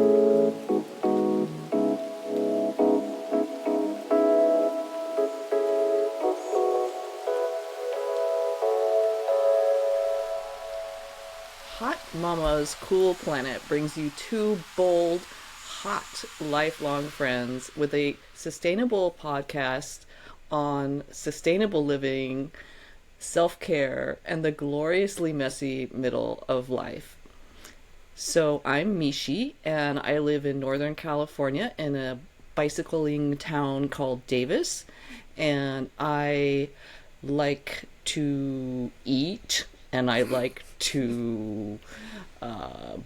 Hot Mama's Cool Planet brings you two bold, hot, lifelong friends with a sustainable podcast on sustainable living, self care, and the gloriously messy middle of life. So, I'm Mishi, and I live in Northern California in a bicycling town called Davis, and I like to eat and I like to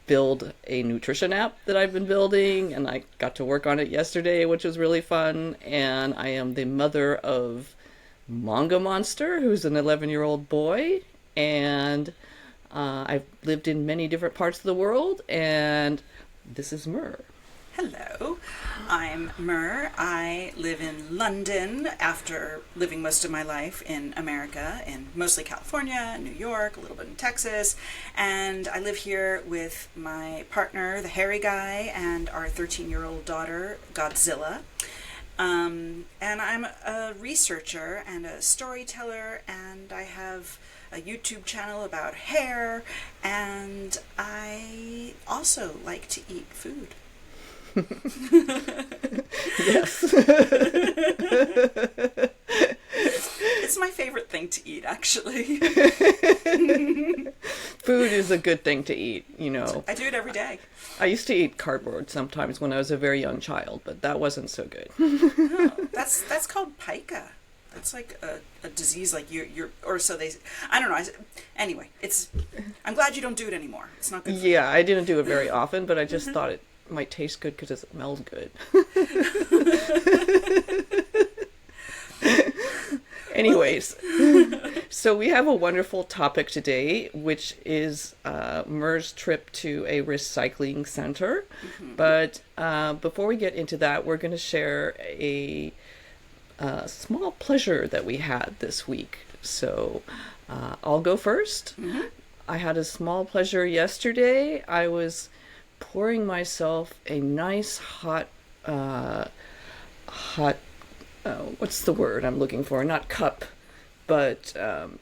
build a nutrition app that I've been building, and I got to work on it yesterday, which was really fun. And I am the mother of Manga Monster, who's an 11-year-old boy, and I've lived in many different parts of the world, and this is Myrrh. Hello, I'm Myrrh. I live in London after living most of my life in America, in mostly California, New York, a little bit in Texas, and I live here with my partner, the hairy guy, and our 13-year-old daughter, Godzilla. And I'm a researcher and a storyteller, and I have a YouTube channel about hair, and I also like to eat food. Yes. It's my favorite thing to eat, actually. Food is a good thing to eat, you know. I do it every day. I used to eat cardboard sometimes when I was a very young child, but that wasn't so good. Oh, that's called pica. That's like a disease, like you're, or so they, I don't know. Anyway, I'm glad you don't do it anymore. It's not good for Yeah, I didn't do it very often, but I just thought it might taste good because it smelled good. Anyways, so we have a wonderful topic today, which is Myrrh's trip to a recycling center. Mm-hmm. But before we get into that, we're going to share a small pleasure that we had this week. So I'll go first. Mm-hmm. I had a small pleasure yesterday. I was pouring myself a nice hot, what's the word I'm looking for? Not cup, but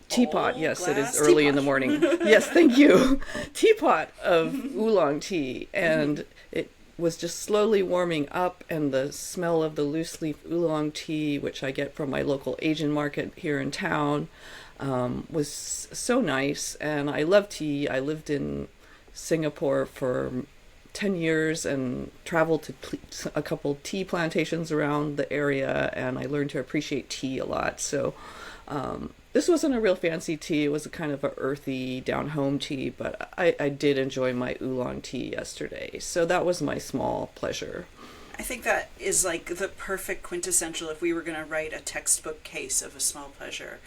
teapot. Yes, it is early in the morning. Yes, thank you. Teapot of oolong tea, and it was just slowly warming up, and the smell of the loose leaf oolong tea, which I get from my local Asian market here in town, was so nice. And I love tea. I lived in Singapore for 10 years and traveled to a couple tea plantations around the area, and I learned to appreciate tea a lot. So this wasn't a real fancy tea. It was a kind of a earthy, down-home tea, but I did enjoy my oolong tea yesterday. So that was my small pleasure. I think that is like the perfect quintessential if we were going to write a textbook case of a small pleasure.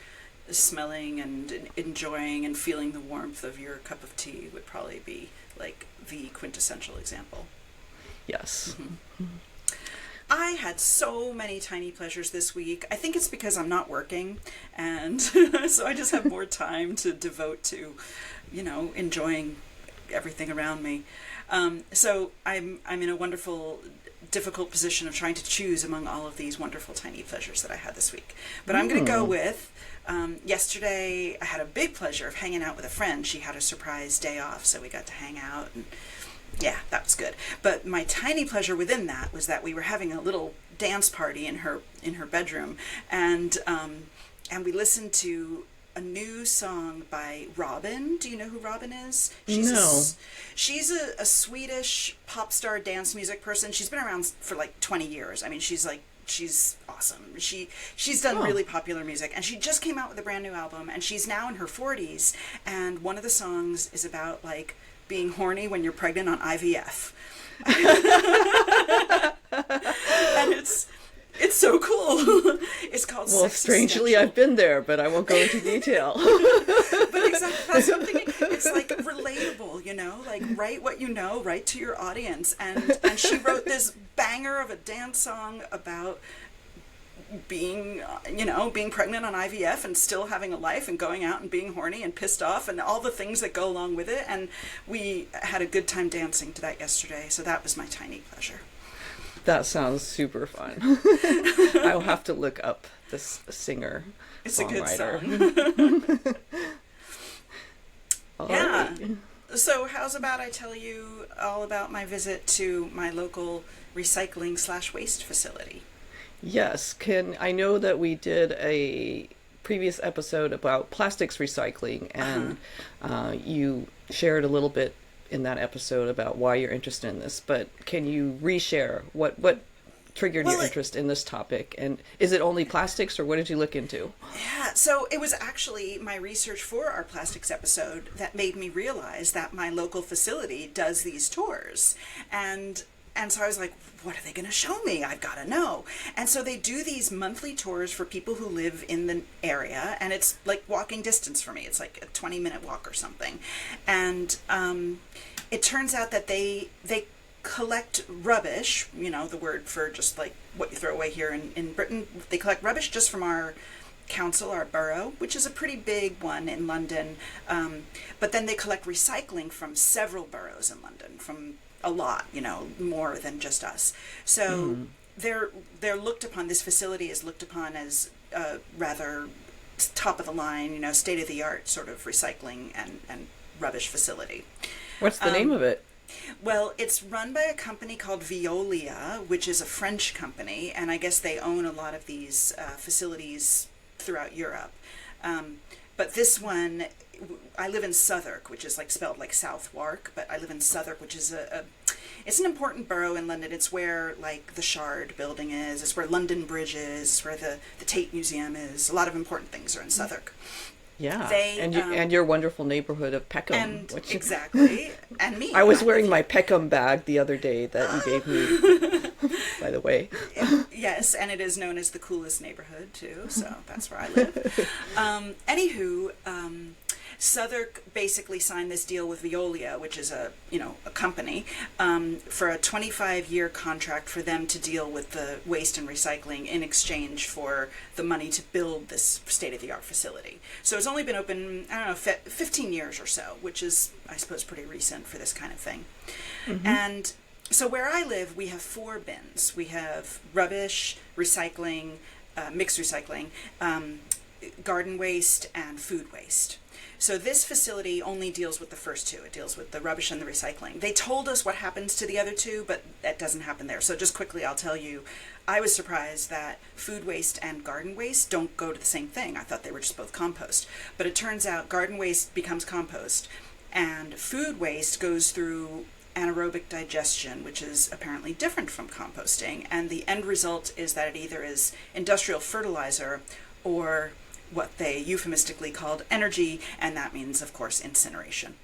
Smelling and enjoying and feeling the warmth of your cup of tea would probably be like the quintessential example. Yes. Mm-hmm. I had so many tiny pleasures this week. I think it's because I'm not working, and so I just have more time to devote to, enjoying everything around me. So I'm in a wonderful, difficult position of trying to choose among all of these wonderful tiny pleasures that I had this week. But I'm going to go with yesterday I had a big pleasure of hanging out with a friend. She had a surprise day off, so we got to hang out, and yeah, that was good. But my tiny pleasure within that was that we were having a little dance party in her bedroom, and we listened to a new song by Robin. Do you know who Robin is? She's a Swedish pop star dance music person. She's been around for like 20 years. I mean, she's awesome. She's done really popular music, and she just came out with a brand new album, and she's now in her 40s, and one of the songs is about like being horny when you're pregnant on IVF. And it's so cool. It's called Well, strangely, I've been there, but I won't go into detail. But exactly, that's something, it's like relatable, like write what you know, write to your audience. And she wrote this banger of a dance song about being, being pregnant on IVF and still having a life and going out and being horny and pissed off and all the things that go along with it. And we had a good time dancing to that yesterday. So that was my tiny pleasure. That sounds super fun. I'll have to look up this singer. It's a good song. Yeah. So how's about I tell you all about my visit to my local recycling/waste facility? Yes. I know that we did a previous episode about plastics recycling, and you shared a little bit in that episode about why you're interested in this, but can you reshare what triggered your interest in this topic? And is it only plastics, or what did you look into? Yeah, so it was actually my research for our plastics episode that made me realize that my local facility does these tours. And so I was like, what are they going to show me? I've got to know. And so they do these monthly tours for people who live in the area, and it's like walking distance for me. It's like a 20-minute walk or something. And it turns out that they collect rubbish, the word for just like what you throw away here in Britain. They collect rubbish just from our council, our borough, which is a pretty big one in London. But then they collect recycling from several boroughs in London, from a lot, more than just us. So they're looked upon, this facility is looked upon as rather top of the line, state of the art sort of recycling and rubbish facility. What's the name of it? Well, it's run by a company called Veolia, which is a French company, and I guess they own a lot of these facilities throughout Europe. But this one, I live in Southwark, which is like spelled like Southwark, but I live in Southwark, which is it's an important borough in London. It's where like the Shard building is. It's where London Bridge is. It's where the Tate Museum is. A lot of important things are in Southwark. Yeah, and your wonderful neighborhood of Peckham. Exactly, and me. I was wearing my Peckham bag the other day that you gave me, by the way. Yes, and it is known as the coolest neighborhood, too, so that's where I live. Anywho, Southwark basically signed this deal with Veolia, which is a company, for a 25-year contract for them to deal with the waste and recycling in exchange for the money to build this state-of-the-art facility. So it's only been open, 15 years or so, which is, I suppose, pretty recent for this kind of thing. Mm-hmm. And so where I live, we have 4 bins. We have rubbish, recycling, mixed recycling, garden waste, and food waste. So this facility only deals with the first 2. It deals with the rubbish and the recycling. They told us what happens to the other 2, but that doesn't happen there. So just quickly, I'll tell you, I was surprised that food waste and garden waste don't go to the same thing. I thought they were just both compost. But it turns out garden waste becomes compost, and food waste goes through anaerobic digestion, which is apparently different from composting. And the end result is that it either is industrial fertilizer or what they euphemistically called energy, and that means, of course, incineration.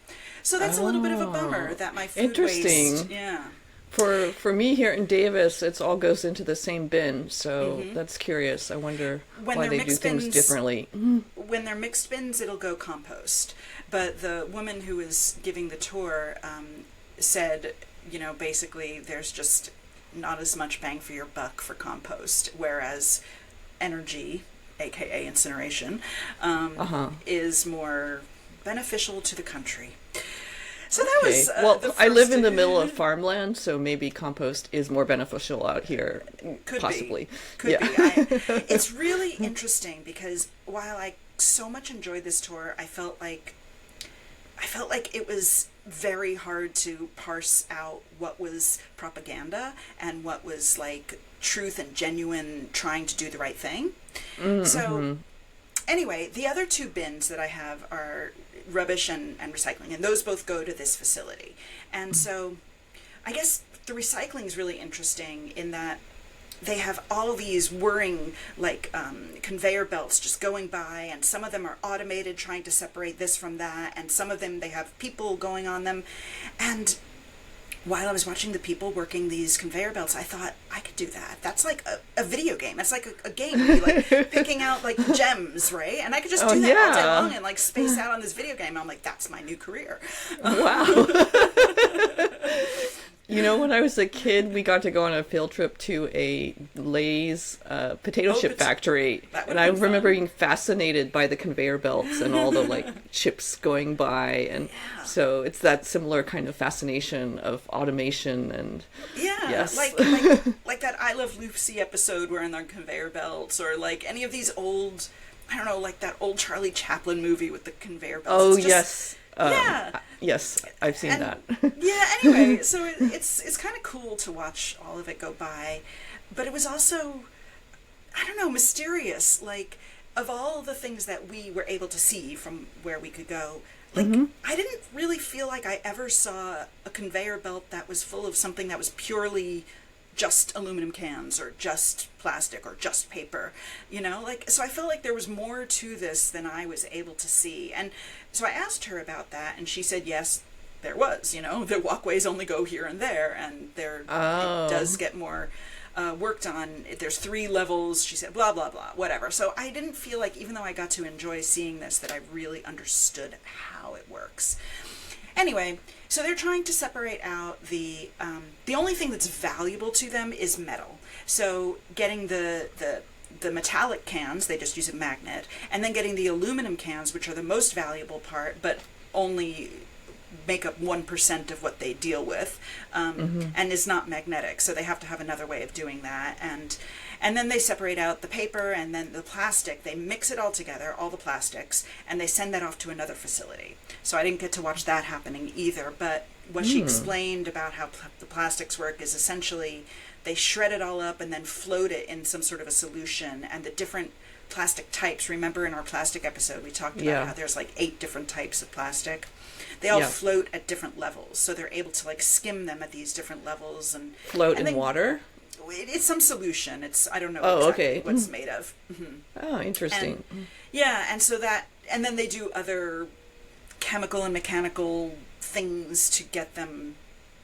So that's a little bit of a bummer that my food waste... Yeah. For me here in Davis, it all goes into the same bin, so that's curious. I wonder why they do things differently. When they're mixed bins, it'll go compost. But the woman who was giving the tour said, basically there's just not as much bang for your buck for compost, whereas energy, aka incineration, is more beneficial to the country. So that was I live in the middle of farmland, so maybe compost is more beneficial out here. Possibly. Could be. It's really interesting because while I so much enjoyed this tour, I felt like it was very hard to parse out what was propaganda and what was like truth and genuine trying to do the right thing. Mm-hmm. So anyway, the other 2 bins that I have are rubbish and recycling, and those both go to this facility. And so I guess the recycling is really interesting in that they have all these whirring conveyor belts just going by, and some of them are automated trying to separate this from that, and some of them they have people going on them. And while I was watching the people working these conveyor belts, I thought, I could do that. That's like a video game. That's like a game. You'd be like picking out like gems, right? And I could just do that all day long and like space out on this video game. I'm like, that's my new career. Wow. When I was a kid, we got to go on a field trip to a Lay's potato chip factory. And I remember being fascinated by the conveyor belts and all the like chips going by. And so it's that similar kind of fascination of automation and yes. like that I Love Lucy episode where they're on conveyor belts, or like any of these old, I don't know, like that old Charlie Chaplin movie with the conveyor belts. Oh, yes. Yes, I've seen that. Anyway, so it's kind of cool to watch all of it go by, but it was also, I don't know, mysterious. Like, of all the things that we were able to see from where we could go, like, I didn't really feel like I ever saw a conveyor belt that was full of something that was purely just aluminum cans or just plastic or just paper, like, so I felt like there was more to this than I was able to see. And so I asked her about that, and she said, yes, there was, the walkways only go here and there, and it does get more worked on. There's 3 levels, she said, blah, blah, blah, whatever. So I didn't feel like, even though I got to enjoy seeing this, that I really understood how it works. Anyway, so they're trying to separate out the only thing that's valuable to them is metal. So getting the metallic cans, they just use a magnet, and then getting the aluminum cans, which are the most valuable part, but only make up 1% of what they deal with, and is not magnetic. So they have to have another way of doing that. And then they separate out the paper and then the plastic. They mix it all together, all the plastics, and they send that off to another facility. So I didn't get to watch that happening either. But what she explained about how the plastics work is essentially they shred it all up and then float it in some sort of a solution. And the different plastic types, remember in our plastic episode, we talked about how there's like 8 different types of plastic. They all float at different levels. So they're able to like skim them at these different levels. And float in water? It's some solution. I don't know what it's made of. Oh, interesting. And then they do other chemical and mechanical things to get them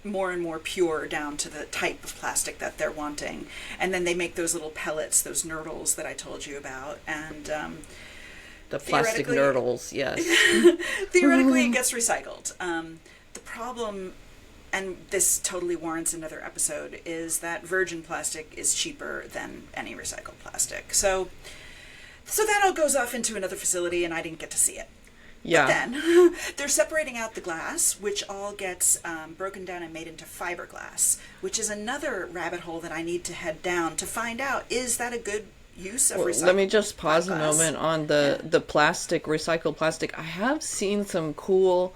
more and more pure down to the type of plastic that they're wanting. And then they make those little pellets, those nurdles that I told you about. And the plastic nurdles, yes. Theoretically, it gets recycled. The problem, and this totally warrants another episode, is that virgin plastic is cheaper than any recycled plastic. So that all goes off into another facility, and I didn't get to see it. Yeah. But then they're separating out the glass, which all gets broken down and made into fiberglass, which is another rabbit hole that I need to head down to find out, is that a good use of recycled? Let me just pause a moment on the plastic, recycled plastic. I have seen some cool,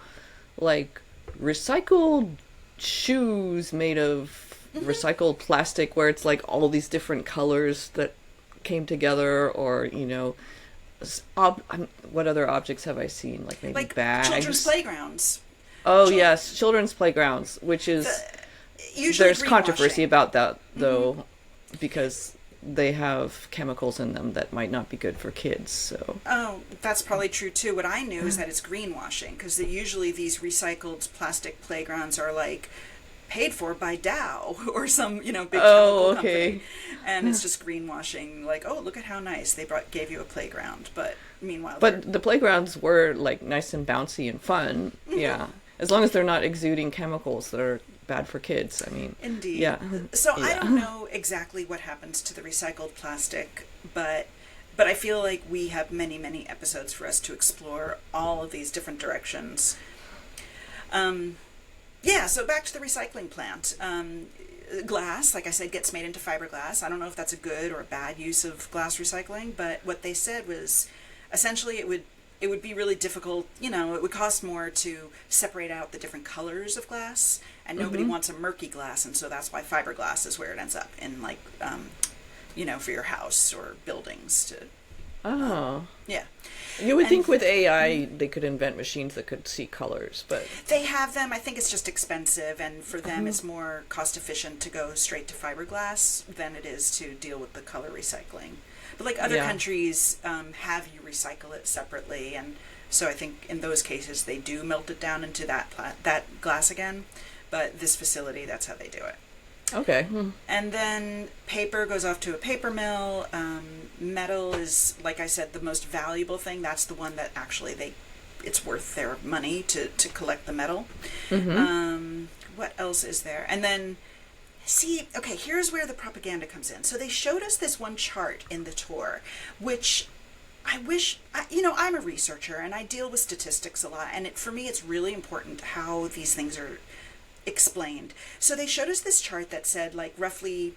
like, recycled shoes made of recycled plastic where it's like all these different colors that came together, or what other objects have I seen? Like maybe bags. Children's playgrounds. Oh yes, children's playgrounds, which is there's controversy about that though, because they have chemicals in them that might not be good for kids. So that's probably true too. What I knew is that it's greenwashing, because usually these recycled plastic playgrounds are like paid for by Dow or some big chemical company, and it's just greenwashing. Like, oh, look at how nice they gave you a playground, but meanwhile, the playgrounds were like nice and bouncy and fun. Yeah, as long as they're not exuding chemicals that are bad for kids. I mean, indeed. Yeah. So I don't know exactly what happens to the recycled plastic, but I feel like we have many, many episodes for us to explore all of these different directions. So back to the recycling plant. Glass, like I said, gets made into fiberglass. I don't know if that's a good or a bad use of glass recycling, but what they said was essentially it would be really difficult, it would cost more to separate out the different colors of glass, and nobody wants a murky glass, and so that's why fiberglass is where it ends up in, like, for your house or buildings to... yeah. You would think with AI they could invent machines that could see colors, but... They have them. I think it's just expensive, and for them it's more cost efficient to go straight to fiberglass than it is to deal with the color recycling. But like other countries have you recycle it separately, and so I think in those cases they do melt it down into that glass again. But this facility, that's how they do it. Okay. And then paper goes off to a paper mill. Metal is, like I said, the most valuable thing. That's the one that actually it's worth their money to collect the metal. what else is there? And then, see, okay, here's where the propaganda comes in. So they showed us this one chart in the tour, which I wish, I'm a researcher and I deal with statistics a lot. And for me, it's really important how these things are explained. So they showed us this chart that said like roughly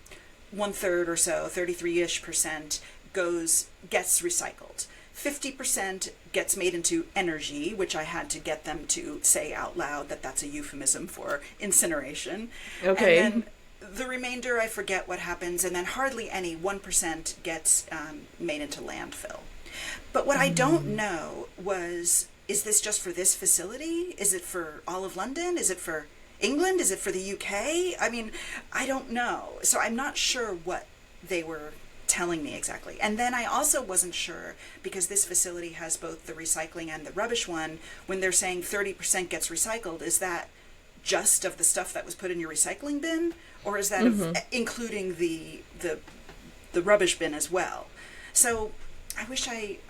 1/3 or so, 33-ish% gets recycled. 50% gets made into energy, which I had to get them to say out loud that that's a euphemism for incineration. Okay. And then the remainder, I forget what happens, and then hardly any, 1% gets made into landfill. But what I don't know is this just for this facility? Is it for all of London? Is it for England? Is it for the UK? I mean, I don't know. So I'm not sure what they were telling me exactly. And then I also wasn't sure, because this facility has both the recycling and the rubbish one, when they're saying 30% gets recycled, is that just of the stuff that was put in your recycling bin, or is that including the rubbish bin as well? So I wish they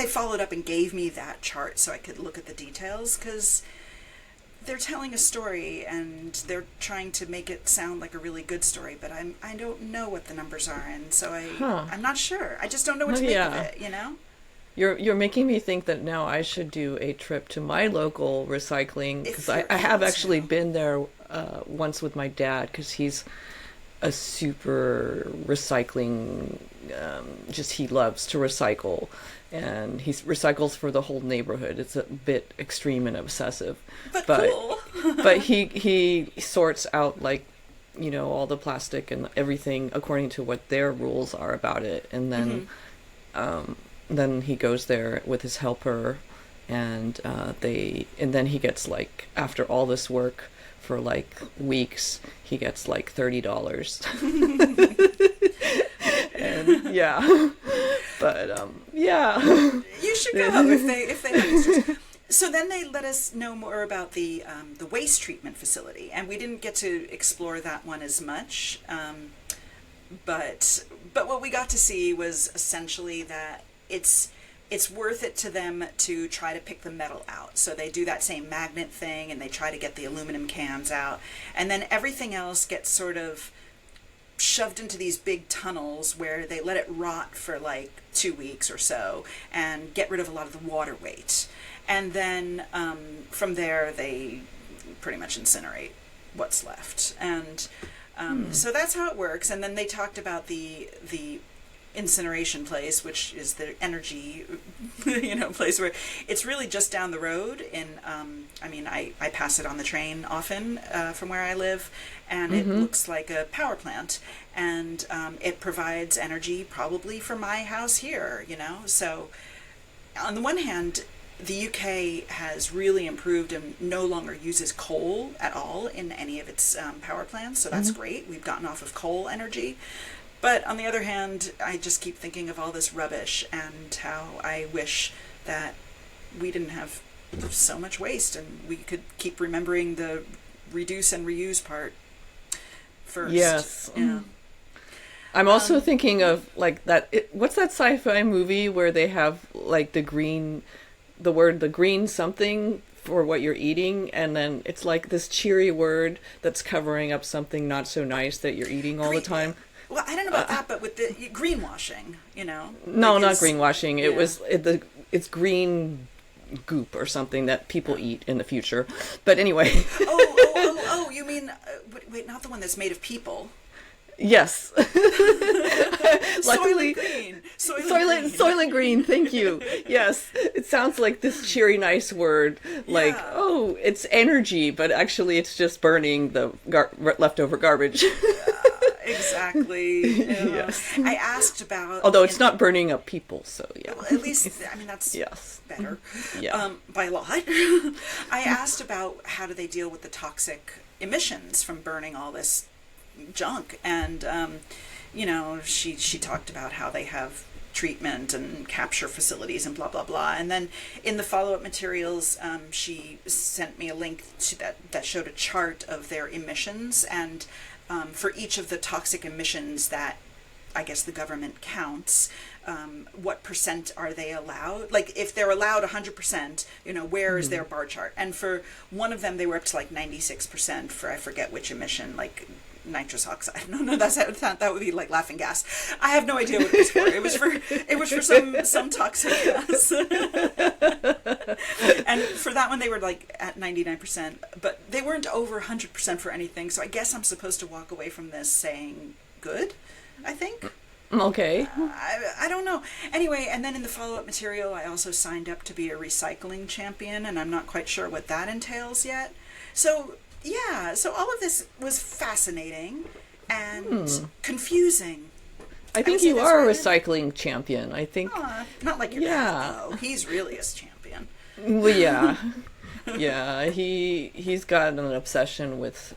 followed up and gave me that chart so I could look at the details, because they're telling a story and they're trying to make it sound like a really good story, but I don't know what the numbers are, and so I'm not sure. I just don't know what to make of it, you know? You're making me think that now I should do a trip to my local recycling, because I have actually been there once with my dad, because he's a super recycling, he loves to recycle, and he recycles for the whole neighborhood. It's a bit extreme and obsessive, but cool. But he sorts out like, all the plastic and everything according to what their rules are about it, and then he goes there with his helper, and then he gets, like, after all this work for like weeks, he gets like $30. And yeah. But you should go if they have interest. So then they let us know more about the waste treatment facility, and we didn't get to explore that one as much. But what we got to see was essentially that it's worth it to them to try to pick the metal out. So they do that same magnet thing, and they try to get the aluminum cans out, and then everything else gets sort of shoved into these big tunnels where they let it rot for like 2 weeks or so and get rid of a lot of the water weight. And then from there they pretty much incinerate what's left. And so that's how it works. And then they talked about the incineration place, which is the energy place where it's really just down the road in I pass it on the train often from where I live, and it looks like a power plant, and it provides energy probably for my house here, so on the one hand the UK has really improved and no longer uses coal at all in any of its power plants, so that's great. We've gotten off of coal energy. But on the other hand, I just keep thinking of all this rubbish and how I wish that we didn't have so much waste, and we could keep remembering the reduce and reuse part first. Yes. Yeah. I'm also thinking of like that. What's that sci-fi movie where they have like the green something for what you're eating, and then it's like this cheery word that's covering up something not so nice that you're eating all the time. Well, I don't know about that, but with the greenwashing, No, not greenwashing. Yeah. It's green goop or something that people eat in the future. But anyway. Oh, you mean, wait, not the one that's made of people. Yes. Luckily, green. Soylent Green, thank you. Yes. It sounds like this cheery, nice word, like, it's energy, but actually it's just burning the leftover garbage. Exactly. Yes. I asked about... Although it's not burning up people, so yeah. Well, at least, that's better. Yeah. By a lot. I asked about how do they deal with the toxic emissions from burning all this junk, and she talked about how they have treatment and capture facilities and blah blah blah, and then in the follow-up materials she sent me a link to that showed a chart of their emissions, and for each of the toxic emissions that I guess the government counts, what percent are they allowed? Like, if they're allowed 100%, where is their bar chart? And for one of them, they were up to like 96% for, I forget which emission, like nitrous oxide. No, that would be like laughing gas. I have no idea what it was for. It was for some toxic gas. And for that one, they were like at 99%, but they weren't over 100% for anything. So I guess I'm supposed to walk away from this saying good, I think. Okay. I don't know. Anyway, and then in the follow-up material, I also signed up to be a recycling champion, and I'm not quite sure what that entails yet. So, yeah, so all of this was fascinating and confusing. I think you are a recycling champion. I think. Not like your dad, though. He's really a champion. Well, yeah. Yeah, he's got an obsession with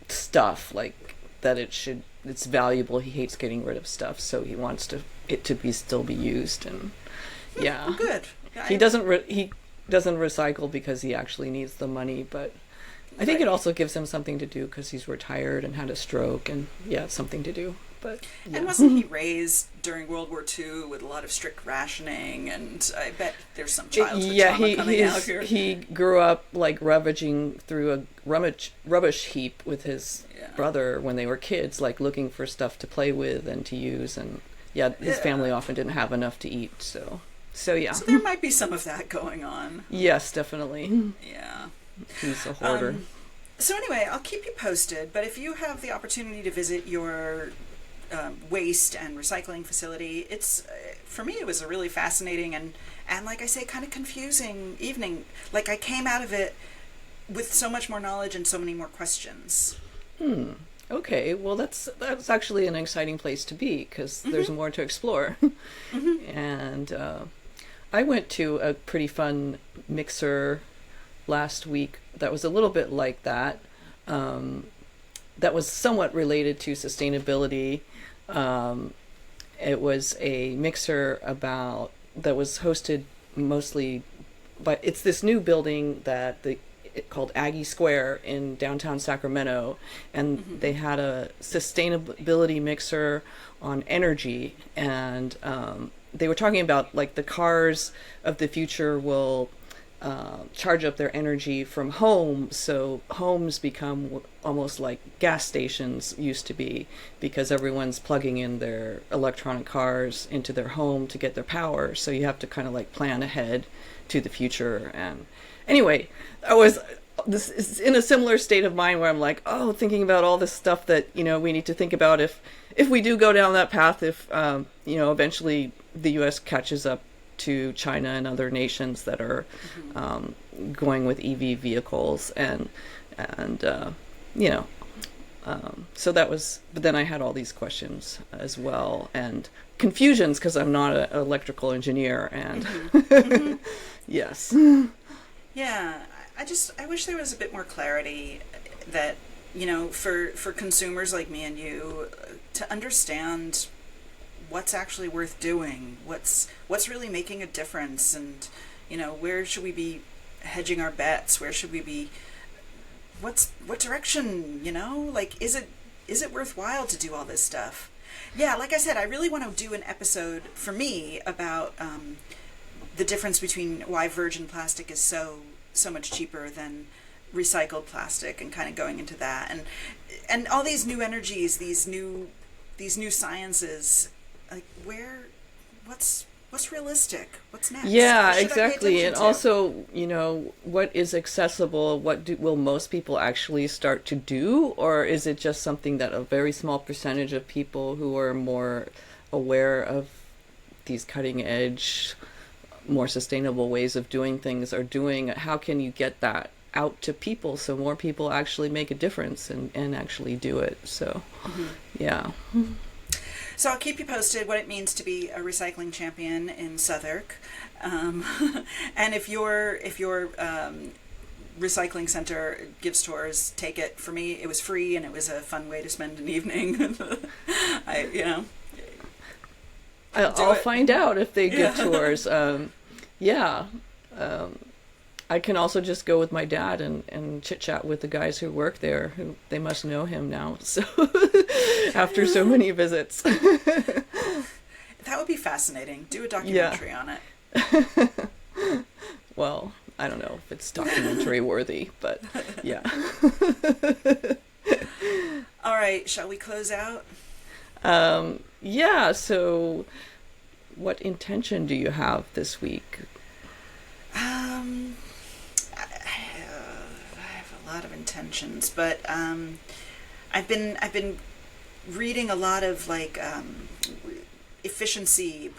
stuff, like that it's valuable. He hates getting rid of stuff, so he wants it to still be used, and yeah. Well, good. He doesn't recycle because he actually needs the money, but I think it also gives him something to do because he's retired and had a stroke, and yeah, it's something to do. But yeah. And wasn't he raised during World War II with a lot of strict rationing? And I bet there's some childhood trauma coming out here. He grew up like rummaging through a rubbish heap with his brother when they were kids, like looking for stuff to play with and to use. And his family often didn't have enough to eat. So yeah. So there might be some of that going on. Yes, definitely. Yeah. He's a hoarder. So anyway, I'll keep you posted. But if you have the opportunity to visit your waste and recycling facility, for me it was a really fascinating and like I say, kind of confusing evening. Like, I came out of it with so much more knowledge and so many more questions. Okay, well that's actually an exciting place to be because there's more to explore. And I went to a pretty fun mixer last week that was a little bit like that. That was somewhat related to sustainability. It was a mixer that was hosted mostly by, it's this new building called Aggie Square in downtown Sacramento, and they had a sustainability mixer on energy, and they were talking about like the cars of the future will charge up their energy from home, so homes become almost like gas stations used to be, because everyone's plugging in their electronic cars into their home to get their power, so you have to kind of like plan ahead to the future. And anyway, this is in a similar state of mind where I'm like, thinking about all this stuff that we need to think about if we do go down that path, if eventually the US catches up to China and other nations that are going with EV vehicles, and so that was, but then I had all these questions as well and confusions because I'm not an electrical engineer, and yes. Yeah, I wish there was a bit more clarity that, for consumers like me and you to understand what's actually worth doing, what's really making a difference, and where should we be hedging our bets, where should we be, what direction, like is it worthwhile to do all this stuff? Yeah, like I said, I really want to do an episode for me about the difference between why virgin plastic is so much cheaper than recycled plastic, and kind of going into that, and all these new energies, these new sciences, like what's realistic, what's next? Yeah, exactly. And also, what is accessible, will most people actually start to do, or is it just something that a very small percentage of people who are more aware of these cutting edge, more sustainable ways of doing things are doing? How can you get that out to people so more people actually make a difference and actually do it? So yeah. So I'll keep you posted what it means to be a recycling champion in Southwark, and if your recycling center gives tours, take it. For me, it was free and it was a fun way to spend an evening. I'll find out if they give tours. I can also just go with my dad and chit chat with the guys who work there, who they must know him now. So after so many visits. That would be fascinating. Do a documentary on it. Well, I don't know if it's documentary worthy, but yeah. All right, shall we close out? Yeah, so what intention do you have this week? I have a lot of intentions, but I've been reading a lot of like efficiency,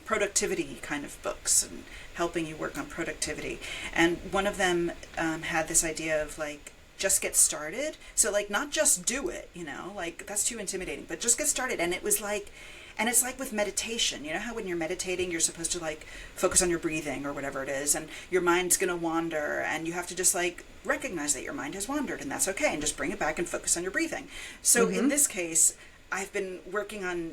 productivity kind of books, and helping you work on productivity. And one of them had this idea of like, just get started. So like, not just do it, like that's too intimidating, but just get started. And it was like, and it's like with meditation, how when you're meditating, you're supposed to like focus on your breathing or whatever it is, and your mind's going to wander, and you have to just like recognize that your mind has wandered, and that's okay, and just bring it back and focus on your breathing. So in this case, I've been working on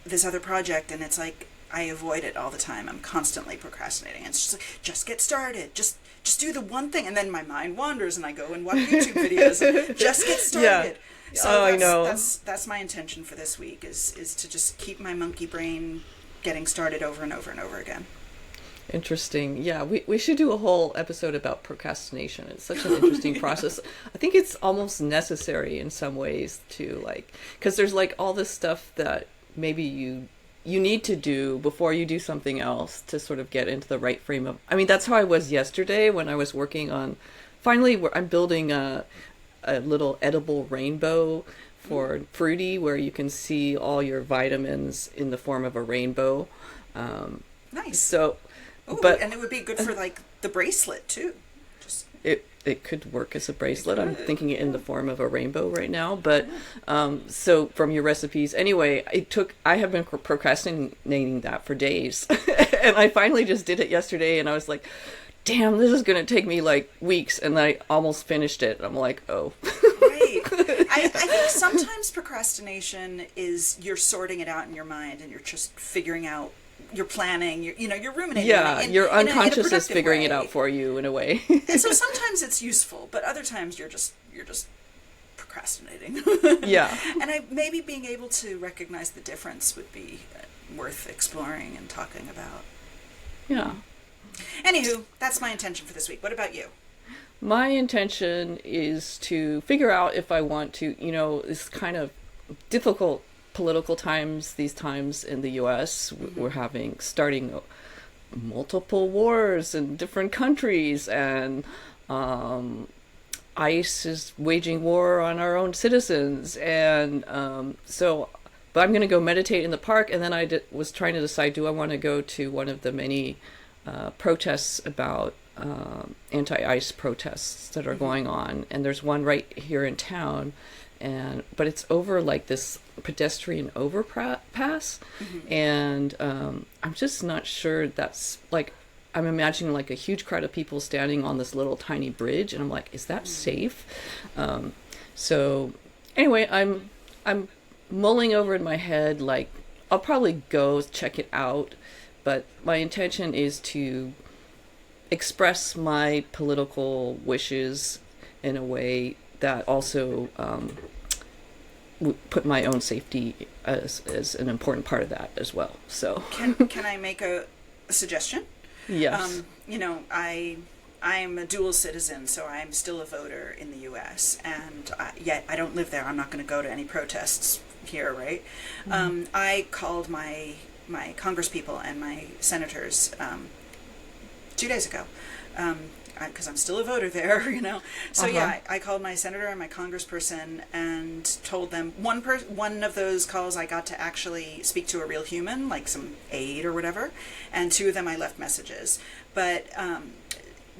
this other project, and it's like I avoid it all the time. I'm constantly procrastinating. It's just like, just get started. Just do the one thing, and then my mind wanders, and I go and watch YouTube videos. And just get started. Yeah. So I know. That's my intention for this week is to just keep my monkey brain getting started over and over and over again. Interesting. Yeah, we should do a whole episode about procrastination. It's such an interesting process. I think it's almost necessary in some ways to like, because there's like all this stuff that maybe you need to do before you do something else to sort of get into the right frame of. I mean, that's how I was yesterday when I was working on. Finally, I'm building a little edible rainbow for Fruity, where you can see all your vitamins in the form of a rainbow. Nice. So, ooh, but and it would be good for like the bracelet too. It could work as a bracelet. I'm thinking it in the form of a rainbow right now. But so from your recipes, anyway, I have been procrastinating that for days, and I finally just did it yesterday, and I was like, damn, this is going to take me like weeks, and I almost finished it. I'm like, oh. Right. I think sometimes procrastination is you're sorting it out in your mind, and you're just figuring out, you're planning, you're ruminating. Yeah, your unconscious is figuring way. it out for you in a way. And so sometimes it's useful, but other times you're just procrastinating. Yeah. And maybe being able to recognize the difference would be worth exploring and talking about. Yeah. Anywho, that's my intention for this week. What about you? My intention is to figure out if I want to, this kind of difficult political times, these times in the U.S. We're starting multiple wars in different countries, and ICE is waging war on our own citizens, and but I'm going to go meditate in the park, and then I was trying to decide, do I want to go to one of the many protests about anti-ICE protests that are going on, and there's one right here in town, but it's over like this pedestrian overpass, and I'm just not sure that's like, I'm imagining like a huge crowd of people standing on this little tiny bridge, and I'm like, is that safe? So anyway, I'm mulling over in my head, like I'll probably go check it out, but my intention is to express my political wishes in a way that also put my own safety as an important part of that as well. So can I make a suggestion? Yes. I'm a dual citizen, so I'm still a voter in the U.S., and yet I don't live there. I'm not going to go to any protests here, right? I called my congresspeople and my senators 2 days ago, because I'm still a voter there, So yeah, I called my senator and my congressperson and told them one of those calls I got to actually speak to a real human, like some aide or whatever, and two of them I left messages. But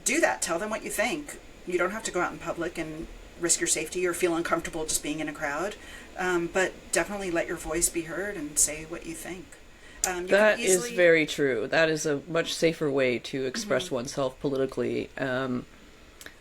do that. Tell them what you think. You don't have to go out in public and risk your safety or feel uncomfortable just being in a crowd, but definitely let your voice be heard and say what you think. That is very true. That is a much safer way to express oneself politically.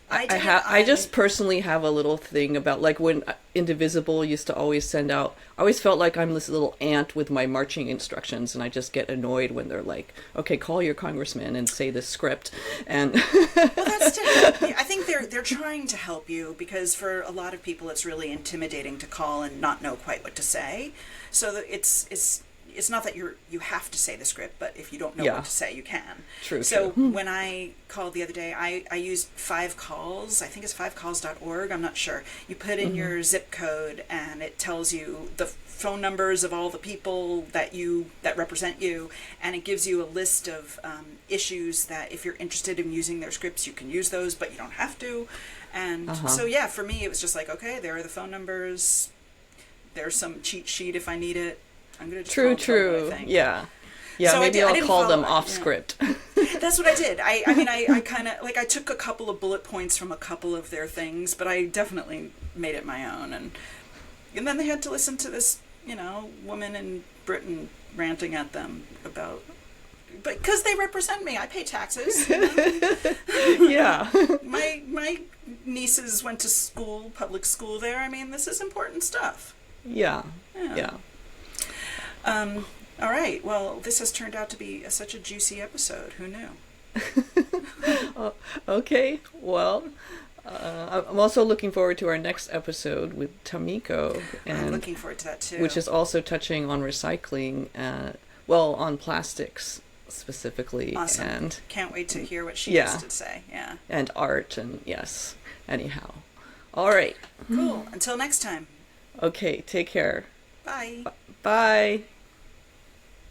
I just personally have a little thing about like when Indivisible used to always send out. I always felt like I'm this little ant with my marching instructions, and I just get annoyed when they're like, "Okay, call your congressman and say this script." And well, that's to help you. I think they're trying to help you because for a lot of people, it's really intimidating to call and not know quite what to say. So that it's not that you have to say the script, but if you don't know what to say, you can. True. So when I called the other day, I used 5calls. I think it's 5calls.org. I'm not sure. You put in your zip code, and it tells you the phone numbers of all the people that represent you, and it gives you a list of issues that if you're interested in using their scripts, you can use those, but you don't have to. And so yeah, for me, it was just like, okay, there are the phone numbers. There's some cheat sheet if I need it. I'm gonna just true. Them, I think. Yeah. So maybe I'll call them off yeah. script. That's what I did. I kind of like I took a couple of bullet points from a couple of their things, but I definitely made it my own. And then they had to listen to this, woman in Britain ranting at them about, but because they represent me, I pay taxes. Yeah. My nieces went to public school there. I mean, this is important stuff. Yeah. All right. Well, this has turned out to be such a juicy episode. Who knew? Okay. Well, I'm also looking forward to our next episode with Tamiko. I'm looking forward to that too. Which is also touching on recycling, on plastics specifically. Awesome. And can't wait to hear what she has to say. Yeah. And art and yes. Anyhow. All right. Cool. Until next time. Okay. Take care. Bye. Bye.